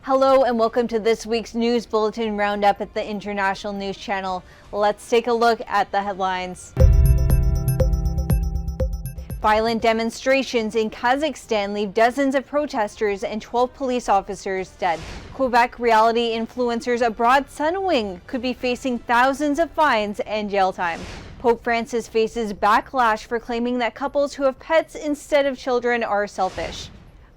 Hello and welcome to this week's News Bulletin Roundup at the International News Channel. Let's take a look at the headlines. Violent demonstrations in Kazakhstan leave dozens of protesters and 12 police officers dead. Quebec reality influencers abroad Sunwing could be facing thousands of fines and jail time. Pope Francis faces backlash for claiming that couples who have pets instead of children are selfish.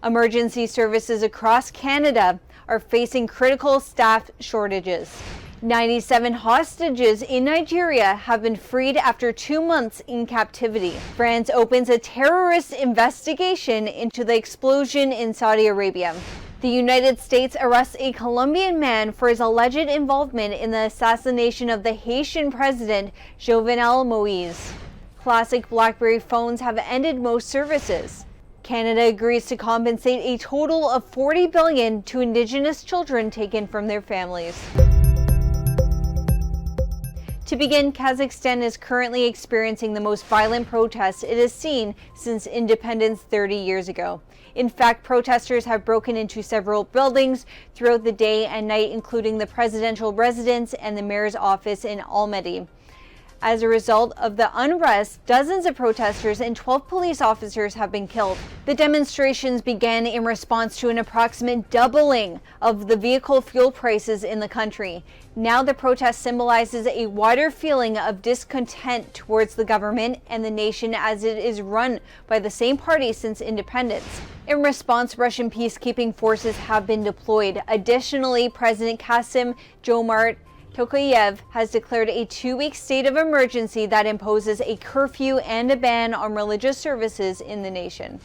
Emergency services across Canada are facing critical staff shortages. 97 hostages in Nigeria have been freed after 2 months in captivity. France opens a terrorist investigation into the explosion in Saudi Arabia. The United States arrests a Colombian man for his alleged involvement in the assassination of the Haitian president, Jovenel Moise. Classic BlackBerry phones have ended most services. Canada agrees to compensate a total of $40 billion to Indigenous children taken from their families. To begin, Kazakhstan is currently experiencing the most violent protests it has seen since independence 30 years ago. In fact, protesters have broken into several buildings throughout the day and night, including the presidential residence and the mayor's office in Almaty. As a result of the unrest, dozens of protesters and 12 police officers have been killed. The demonstrations began in response to an approximate doubling of the vehicle fuel prices in the country. Now the protest symbolizes a wider feeling of discontent towards the government and the nation as it is run by the same party since independence. In response, Russian peacekeeping forces have been deployed. Additionally, President Kassym-Jomart Tokayev has declared a 2-week state of emergency that imposes a curfew and a ban on religious services in the nation.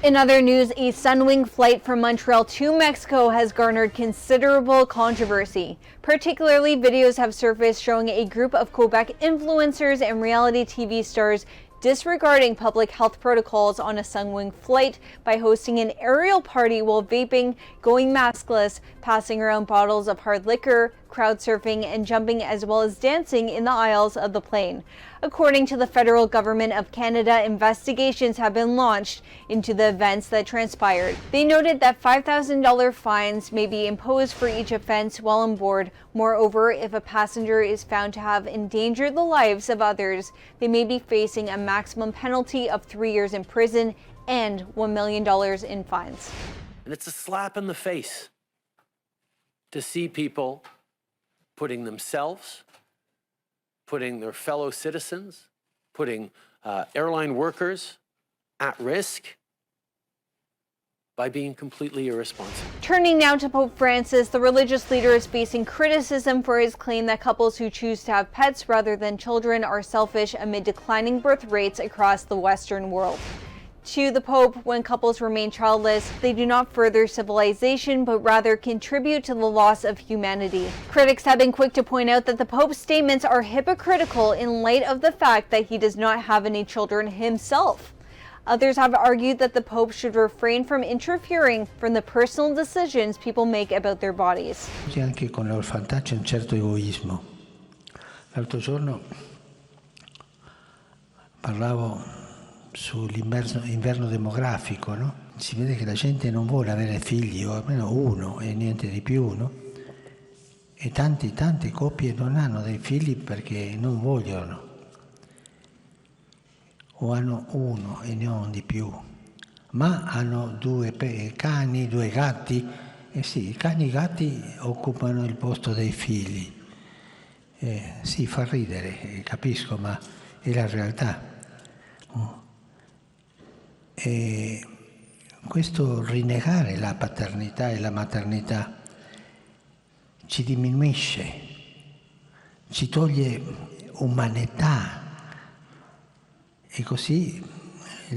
In other news, a Sunwing flight from Montreal to Mexico has garnered considerable controversy. Particularly, videos have surfaced showing a group of Quebec influencers and reality TV stars disregarding public health protocols on a Sunwing flight by hosting an aerial party while vaping, going maskless, passing around bottles of hard liquor, crowd surfing, and jumping, as well as dancing in the aisles of the plane. According to the federal government of Canada, investigations have been launched into the events that transpired. They noted that $5,000 fines may be imposed for each offense while on board. Moreover, if a passenger is found to have endangered the lives of others, they may be facing a maximum penalty of 3 years in prison and $1 million in fines. And it's a slap in the face to see people putting themselves, putting their fellow citizens, putting airline workers at risk by being completely irresponsible. Turning now to Pope Francis, the religious leader is facing criticism for his claim that couples who choose to have pets rather than children are selfish amid declining birth rates across the Western world. To the Pope, when couples remain childless, they do not further civilization, but rather contribute to the loss of humanity. Critics have been quick to point out that the Pope's statements are hypocritical in light of the fact that he does not have any children himself. Others have argued that the Pope should refrain from interfering from the personal decisions people make about their bodies. Anche con l'orfantaccio un certo egoismo. L'altro giorno parlavo sull'inverno demografico, no? Si vede che la gente non vuole avere figli, o almeno uno e niente di più, no? E tante coppie non hanno dei figli perché non vogliono, o hanno uno e non di più, ma hanno 2 cani, 2 gatti, e sì, i cani e i gatti occupano il posto dei figli. Sì, fa ridere, capisco, ma è la realtà. E questo rinnegare la paternità e la maternità ci diminuisce, ci toglie umanità e così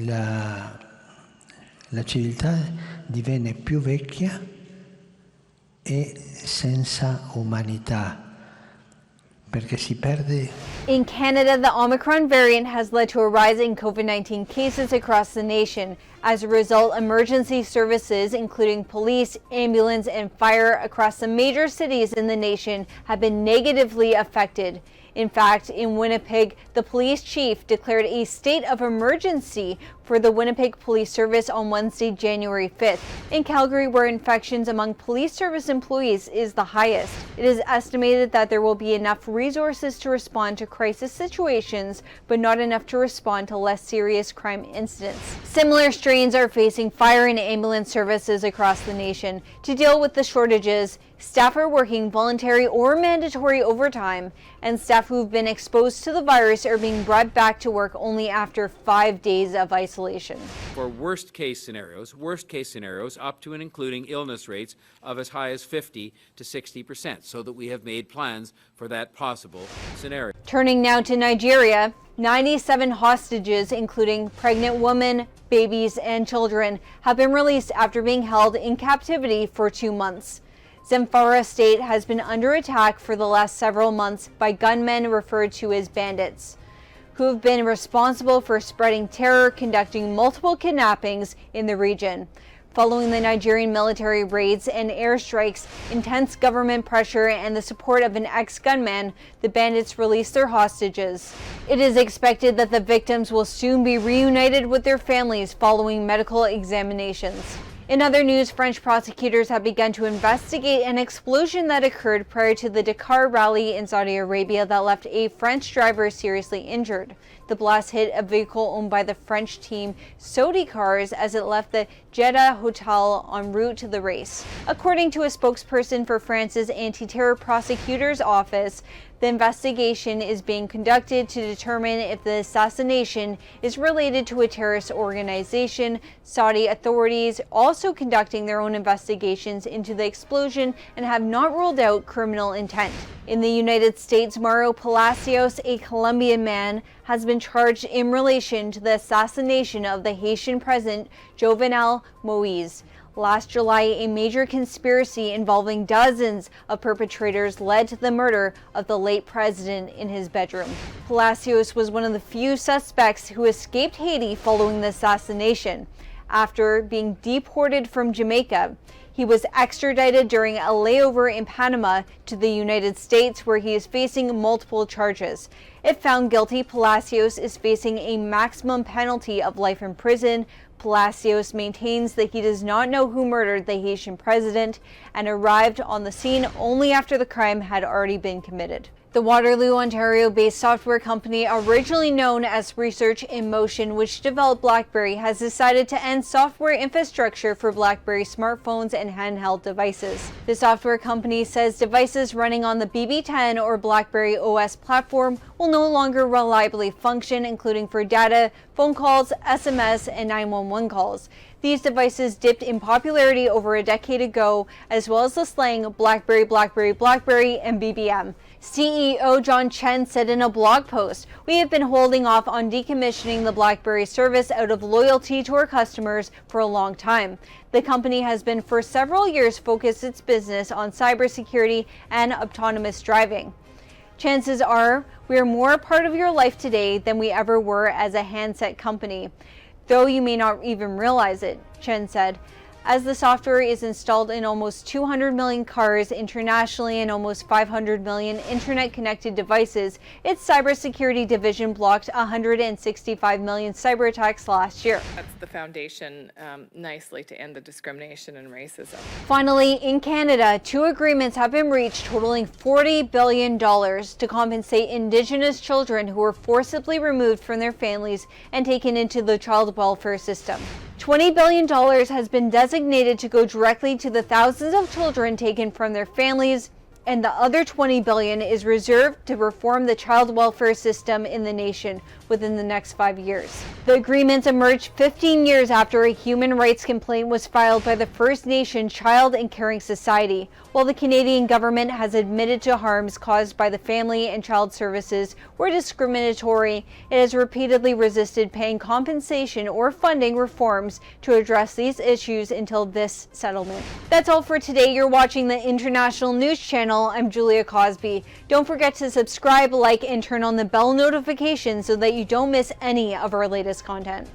la civiltà diviene più vecchia e senza umanità. Perché si perde. In Canada, the Omicron variant has led to a rise in COVID-19 cases across the nation. As a result, emergency services, including police, ambulance, and fire across the major cities in the nation, have been negatively affected. In fact, in Winnipeg, the police chief declared a state of emergency for the Winnipeg Police Service on Wednesday, January 5th. In Calgary, where infections among police service employees is the highest, it is estimated that there will be enough resources to respond to crisis situations, but not enough to respond to less serious crime incidents. Similar strains are facing fire and ambulance services across the nation. To deal with the shortages, staff are working voluntary or mandatory overtime, and staff who've been exposed to the virus are being brought back to work only after 5 days of isolation. For worst case scenarios up to and including illness rates of as high as 50 to 60%, so that we have made plans for that possible scenario. Turning now to Nigeria, 97 hostages, including pregnant women, babies, and children, have been released after being held in captivity for 2 months. Zamfara State has been under attack for the last several months by gunmen referred to as bandits, who have been responsible for spreading terror, conducting multiple kidnappings in the region. Following the Nigerian military raids and airstrikes, intense government pressure, and the support of an ex-gunman, the bandits released their hostages. It is expected that the victims will soon be reunited with their families following medical examinations. In other news, French prosecutors have begun to investigate an explosion that occurred prior to the Dakar rally in Saudi Arabia that left a French driver seriously injured. The blast hit a vehicle owned by the French team Saudi Cars as it left the Jeddah hotel en route to the race. According to a spokesperson for France's anti-terror prosecutor's office, the investigation is being conducted to determine if the assassination is related to a terrorist organization. Saudi authorities also conducting their own investigations into the explosion and have not ruled out criminal intent. In the United States, Mario Palacios, a Colombian man, has been charged in relation to the assassination of the Haitian president Jovenel Moise. Last July, a major conspiracy involving dozens of perpetrators led to the murder of the late president in his bedroom. Palacios was one of the few suspects who escaped Haiti following the assassination. After being deported from Jamaica, he was extradited during a layover in Panama to the United States, where he is facing multiple charges. If found guilty, Palacios is facing a maximum penalty of life in prison. Palacios maintains that he does not know who murdered the Haitian president and arrived on the scene only after the crime had already been committed. The Waterloo, Ontario-based software company originally known as Research in Motion, which developed BlackBerry, has decided to end software infrastructure for BlackBerry smartphones and handheld devices. The software company says devices running on the BB10 or BlackBerry OS platform will no longer reliably function, including for data, phone calls, SMS, and 911 calls. These devices dipped in popularity over a decade ago, as well as the slang BlackBerry, BlackBerry, BlackBerry, and BBM. CEO John Chen said in a blog post, "We have been holding off on decommissioning the BlackBerry service out of loyalty to our customers for a long time. The company has been for several years focused its business on cybersecurity and autonomous driving." Chances are we are more a part of your life today than we ever were as a handset company, though you may not even realize it, Chen said. As the software is installed in almost 200 million cars internationally and almost 500 million internet-connected devices, its cybersecurity division blocked 165 million cyber attacks last year. That's the foundation nicely to end the discrimination and racism. Finally, in Canada, 2 agreements have been reached totaling $40 billion to compensate Indigenous children who were forcibly removed from their families and taken into the child welfare system. $20 billion has been designated to go directly to the thousands of children taken from their families, and the other $20 billion is reserved to reform the child welfare system in the nation within the next 5 years. The agreements emerged 15 years after a human rights complaint was filed by the First Nation Child and Caring Society. While the Canadian government has admitted to harms caused by the Family and Child Services were discriminatory, it has repeatedly resisted paying compensation or funding reforms to address these issues until this settlement. That's all for today. You're watching the International News Channel. I'm Julia Cosby. Don't forget to subscribe, like, and turn on the bell notification so that you don't miss any of our latest content.